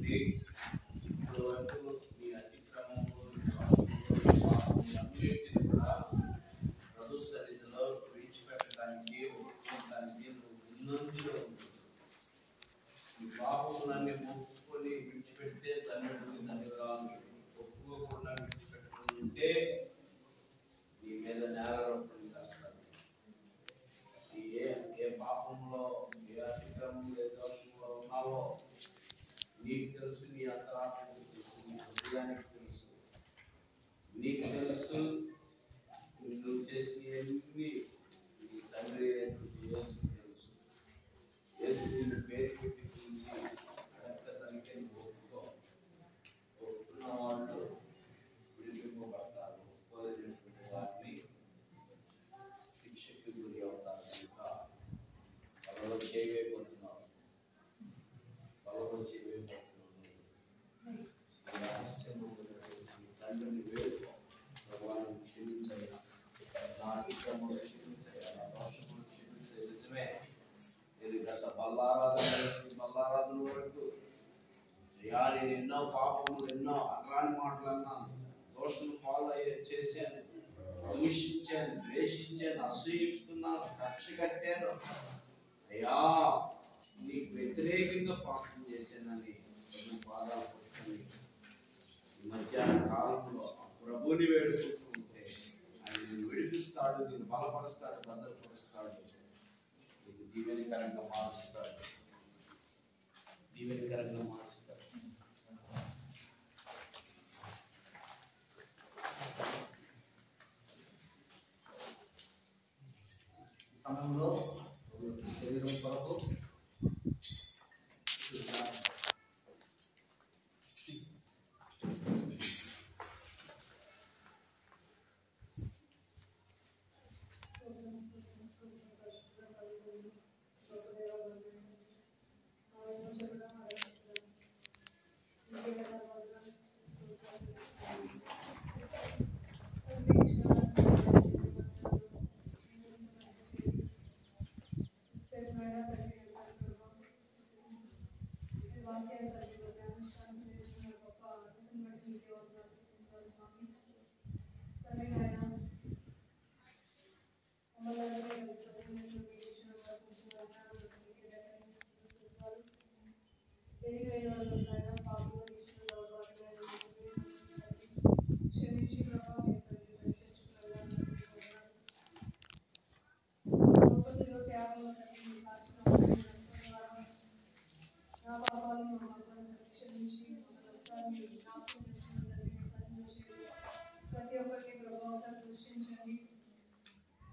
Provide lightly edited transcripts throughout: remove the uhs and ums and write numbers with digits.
తండ్రి ఇప్పటివరకు మీ అతిక్రమములు పాపములన్నిటిని కూడా ప్రభు సన్నిధిలో విడిచిపెట్టడానికి ఒప్పుకోవడానికి ముందంజలో ఈ పాపములన్నీ ఒప్పుకొని విడిచిపెడితే తండ్రి ధన్యవాదాలు ఒప్పుకోకుండా విడిచిపెట్టుకుంటే నీ మీద నేరారోపణ చేస్తారు. ఏ పాపంలో ఏ అతిక్రమంలో ఏ దోషంలో ఉన్నావో నీకు తెలుసు, నీ అంతరాత్మకు తెలుసు, నీ హృదయానికి తెలుసు. నీకు తెలుసు నువ్వు చేసినవన్నీ నీ తండ్రి యేసు తెలుసు. యేసు నిన్ను పేరు పెట్టి పిలిచి అడక్క తనకే ఒప్పుకున్న వాళ్ళు విడిపింపబడతారు. ఒప్పుకోలేనటువంటి వారిని శిక్షకు గురి అవుతారు. కనుక బలలో చేయబోతున్నావు, బలలో చేయబోతున్నావు. తండ్రిని వేడుకో, ప్రభువాన్ని క్షమించయ్యా, నా అతిక్రమములు క్షమించయ్యా, నా దోషములు క్షమించయ్యా. నిజమే, నేను గత బల్లారాధన వరకు నేను ఎన్నో పాపములు, ఎన్నో అట్లాంటి మాటలు అన్నాను, దోషం పాలయ్యే చేశాను, దూషించాను, ద్వేషించాను, అసూయించుకున్నాను, కక్ష కట్టాను. అయ్యా నీకు వ్యతిరేకంగా పాపం చేశానని పాదాలు పట్టుకుని ఈ మధ్యాహ్న కాలంలో ప్రభుని వేడుకుంటుంటే ఆయన నిన్ను విడిపిస్తాడు, నిన్ను బలపరుస్తాడు, భద్రపరుస్తాడు, నీకు దీవెనకరంగా మారుస్తాడు, దీవెనకరంగా మారుస్తాడు. సమయంలో శరీరం కొరకు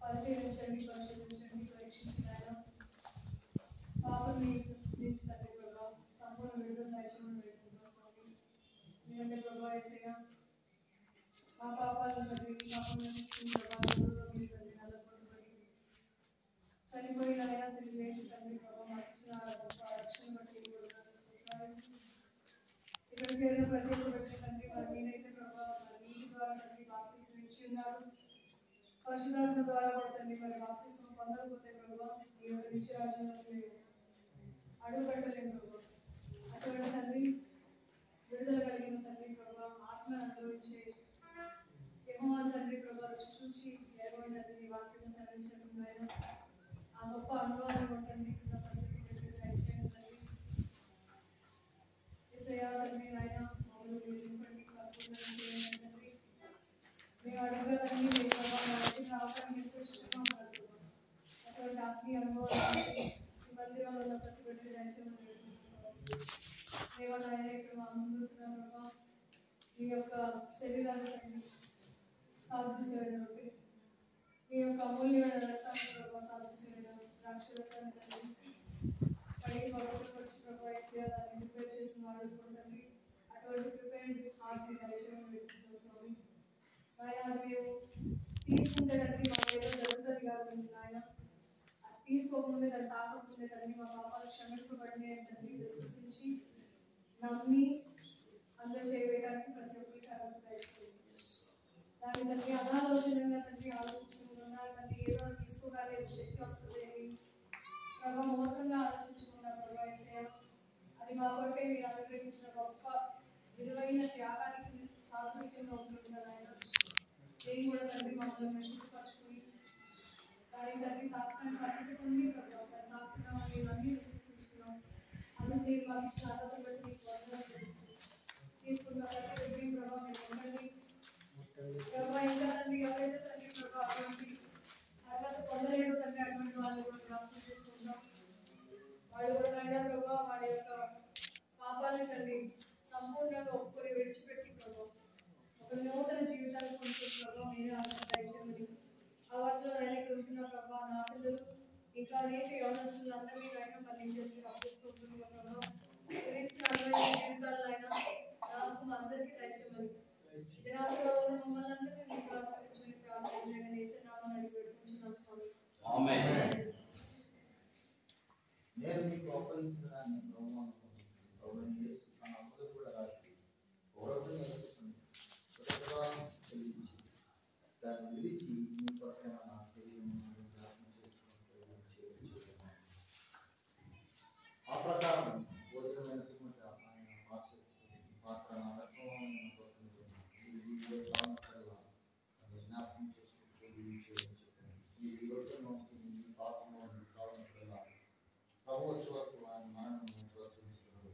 పరిశీలించండి, పరిశోధించండి, పరీక్షించండి. పాపం నుంచి తండ్రి ప్రభావ సంపూర్ణ విడుదల దయచేయమని వేడుకుంటున్నాం స్వామి. ఎందుకంటే ప్రభావ యేసయ్యా మా పాపాలను బట్టి చనిపోయిన అయినా తిరిగి లేచి తండ్రి ప్రభావ మాకు ఇచ్చిన గొప్ప రక్షణ బట్టి ఇక్కడ చేరిన ప్రతి ఒక్క వ్యక్తి తండ్రి మరి నేనైతే ప్రభావ నీటి ద్వారా తండ్రి బాప్తిసం ఇచ్చి ఉన్నారు, పరిశుద్ధాత్మ ద్వారా కూడా తండ్రి మరి బాప్తిసం పొందకపోతే ప్రభావ ఈ యొక్క నిత్య రాజ్యంలో అడుగు పెట్టలేము ప్రభావ. అటువంటి తండ్రి విడుదల కలిగిన తండ్రి ప్రభావ ఆత్మను అనుభవించే యెహోవా తండ్రి ప్రభావ చూసి ఎరగని తండ్రి వాక్యం సెలవించకుండా ఆ గొప్ప అనుభవాన్ని కొట్టండి దయచేయండి తండ్రి. యేసయ్యా తండ్రి నాయన మమ్మల్ని మీరు నింపండి, పరిపూర్ణం చేయండి తండ్రి. మేము అడగలన్నీ మీ ప్రభావాన్ని రావడానికి ఎంతో ఇష్టంగా ఉన్నారు. అటువంటి ఆత్మీయ అనుభవాన్ని ఈ మందిరంలో ప్రతి బిడ్డలు దయచేయమని వేడుకుంటున్నాం. దేవాలయ ఇక్కడ మా ముందు ప్రభావ మీ యొక్క శరీరాన్ని సాధించలేని ఒకటి, మీ యొక్క అమూల్యమైన రక్తాన్ని ప్రభావ సాధించలేని ద్రాక్షరసాన్ని తండ్రి కడిగి పవిత్రపరిచి ప్రభావ దాన్ని ప్రిపేర్ చేసిన వాళ్ళ కోసం అటువంటి ప్రిపేర్డ్ హార్ట్ని దయచేయమని వేడుకుంటున్నాం స్వామి. ఆయన అది మేము తీసుకుంటే తండ్రి మాకు ఏదో జరుగుతుంది కాదు ఆయన, అది తీసుకోకముందే దాన్ని తాకముందే తండ్రి మా పాపాలు క్షమింపబడినాయి అని తండ్రి విశ్వసించి నమ్మి అందులో చేయడానికి ప్రతి ఒక్కరికి అర్హత దయచేయండి. దాని తండ్రి అనాలోచనగా తండ్రి ఆలోచించకుండా తండ్రి ఏదో తీసుకోగలిగే శక్తి వస్తుంది అని ప్రభావ మూర్ఖంగా ఆలోచించకుండా ప్రభావ యేసయ్యా అది మా కొరకే మీరు అనుగ్రహించిన గొప్ప విలువైన త్యాగానికి సాదృశ్యంగా ఉంటుంది కదా ఆయన. నేను కూడా తండ్రి మమ్మల్ని మెరుగుపరుచుకుని దాని తండ్రి తాపకానికి అర్హత ఉంది ప్రభావ తాపుతున్నామని నేను అన్ని విశ్వసిస్తున్నాం. అందుకు మీరు మాకు ఇచ్చిన అర్హత బట్టి మీకు వందనాలు తెలుస్తుంది. తీసుకున్న ప్రతి వ్యక్తిని ప్రభావ మీరు ఉండండి ప్రభావ. ఇంకా తండ్రి ఎవరైతే తండ్రి ప్రభావ అటువంటి అర్హత పొందలేదో తండ్రి అటువంటి వాళ్ళు కూడా జ్ఞాపకం చేసుకుంటాం. వాళ్ళు కూడా అయినా ప్రభావ వాడి యొక్క పాపాలను తండ్రి సంపూర్ణంగా ఒప్పుకొని విడిచిపెట్టి ప్రభావ ఒక నూతన జీవితాన్ని పొందుతున్న ప్రభావ మీరే ఆలోచన దయచేయమని ఆ వరుసలో ఆయన కృష్ణ ప్రభావ నా పిల్లలు ఇంకా అనేక యవనస్తులు అందరినీ ఆయన పని చేసి అప్పుకుంటున్న ప్రభావ జీవితాల్లో అయినా నాకు మా అందరికీ దయచేయమని దినాలలో మమ్మల్ని అందరినీ మీకు ఆశ్రయించమని ప్రార్థన చేయడం వేసేనామని అడిగి పెట్టుకుంటున్నాం స్వామి. ఆమేన్. నేను మీకు అప్పగించడాన్ని ప్రభువుని యేసు తన అమ్మలు కూడా రాసి ఒకరిని వేసుకుని చెల్లించి దాన్ని విడిచి మీ కొరకైన నా శరీరం జ్ఞాపకం చేసుకుంటూ ఆ ప్రకారం భోజనమైన సుమత ఆయన పాత్ర నా రక్తమైన జ్ఞాపకం చేసుకుంటూ ఈ రోజును ఈ పాత్రలో కావాలనుకున్నా ప్రభు వచ్చే వరకు ఆయన మరణం ప్రోత్సహిస్తున్నాడు.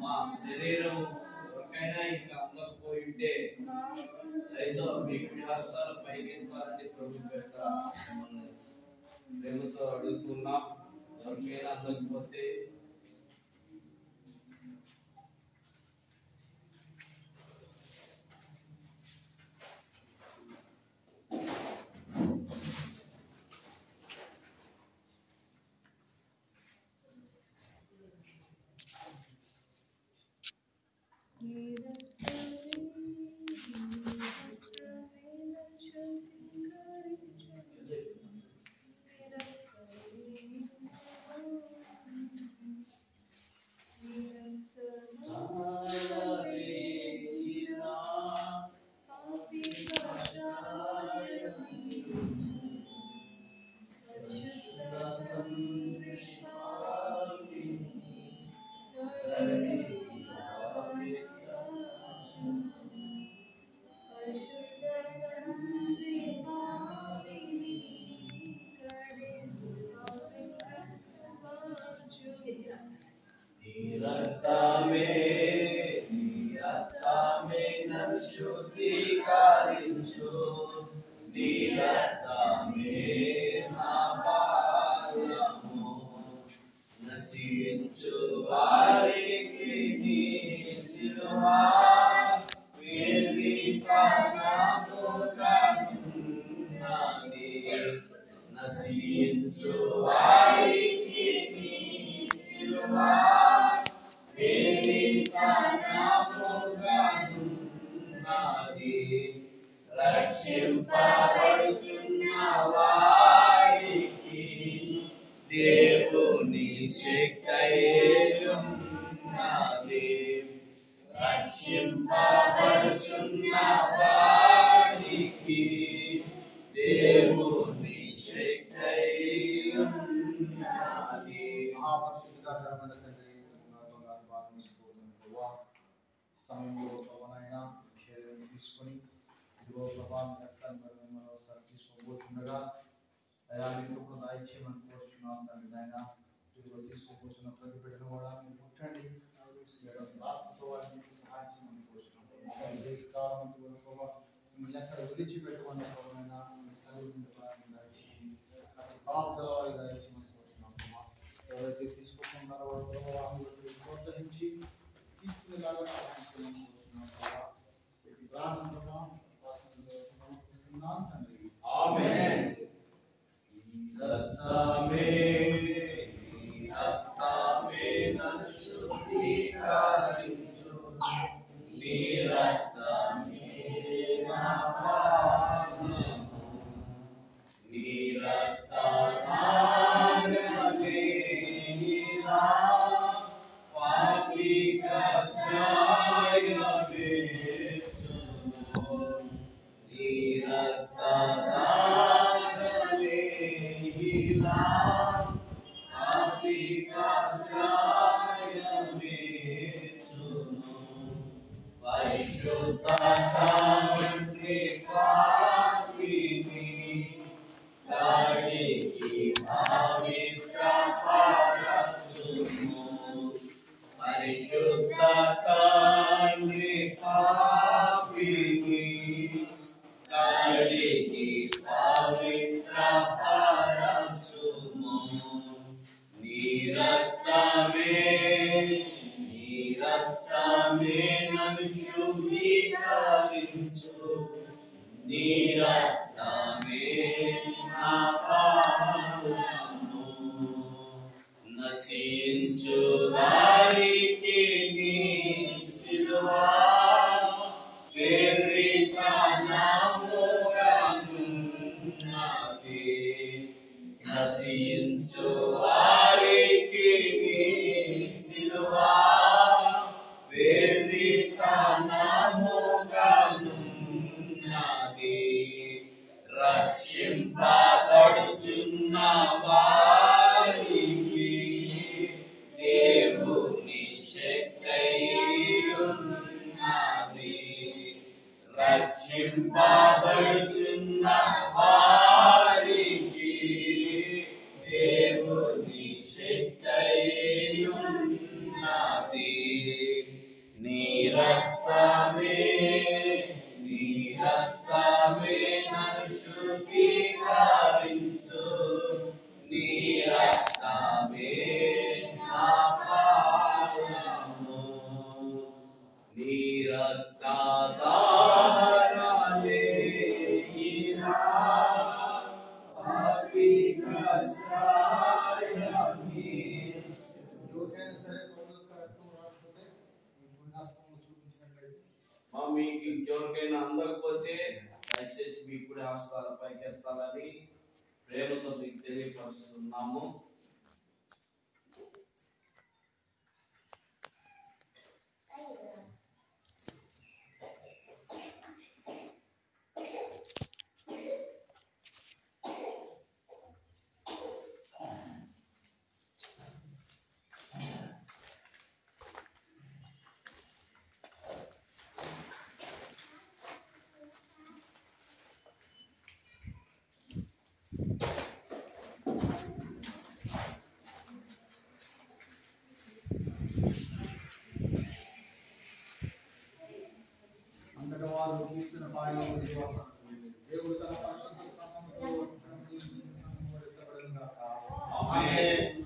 మా శరీరం ఎవరికైనా ఇంకా అందకపోయింటే అయితే మీ హస్తాల పైకెత్తాలని ప్రభు పెట్ట ప్రేమతో అడుగుతున్నాం. ఎవరికైనా అందకపోతే శుద్ధీకరించు నీ రక్తమే నా భారము నశించు వారికి నీ శిలువ వేదికనముగనున్నది నశించు వారికి నీ శిలువ వేదికనముగనున్నది రక్షింపబడుచున్న వారికి దేవుని శక్తియున్నది రక్షింపబడుచున్న వారికి దేవుని శక్తియున్నది. మహాపరిశుద్ధుడా ధర్మమైన తండ్రి, ఉన్నతంగా భావిస్తున్నాను ప్రభువా. సమయంలో ప్రభువైనా శరీరం తీసుకొని ఇదిగో ప్రభా మీ రక్తాన్ని మరోసారి తీసుకోబోతుండగా అయా మీకు కూడా దాయిచ్చేయమని కోరుచున్నాను తండ్రి. నాయన ఇదిగో తీసుకోబోతున్న ప్రతి బిడ్డను కూడా మీరు ముట్టండి, ఆత్మతో వారిని సహాయం చేయమని కోరుచున్నాను. కాలం ప్రభావ మిమ్మల్ని ఎక్కడ విడిచిపెట్టమని ప్రభువైనా మీ సన్నిధిని దాయిచ్చేయండి, అతి కాపుదల వారి దాయిచ్చేయమని కోరుచున్నాను. ఎవరైతే తీసుకుంటున్నారో వారి ప్రభావాన్ని ప్రోత్సహించి తీసుకునేలాగా సహాయం చేయమని కోరుచున్నాను ప్రభావ. ప్రతి ప్రార్థన ప్రభావం సమర్పిస్తున్నాను తండ్రి. ఆమేన్. రక్తమే నన్ను శుద్ధీకరించు నీ రక్తమే నా భారము నీ రక్తధారలే నా పాపి కష్టాయమే నీ రక్తధారలే నా పాపి కష్టాయమే పరిశుద్ధతాన్ని పాపిని దానికి పవిత్రపరచుము పరిశుద్ధతాన్ని పాపిని దానికి పవిత్రపరచుము నీ రక్తమే నన్ను శుద్ధీకరించు నీ రక్తమే నా పాపము నశించు వారికి నీ శిలువ వేదికనముగనున్నది నశించు వారికి నీ శిలువ వేదికనముగనున్నది రక్షింపబడుచున్న వారికి దేవుని శక్తియున్నది రక్షింపబడుచున్న వారికి దేవుని శక్తియున్నది నీ రక్తమే నన్ను శుద్ధీకరించు నీ రక్తమే నా పాపము నీ రక్తధారలే నా పాపి కష్టాయమే. ఎవరికైనా సరే ప్రభువుకు రక్తం రాకపోతే మీ పుణ్యాస్తంలో చూపించినట్లయితే మీకు ఇంకెవరికైనా అందకపోతే దయచేసి మీ కూడా హస్తాల పైకి ఎత్తాలని ప్రేమతో మీకు తెలియపరుస్తున్నాము. దేవుడు తన పరిశుద్ధ స్థానంలో ఎత్తబడును గాక. ఆమేన్.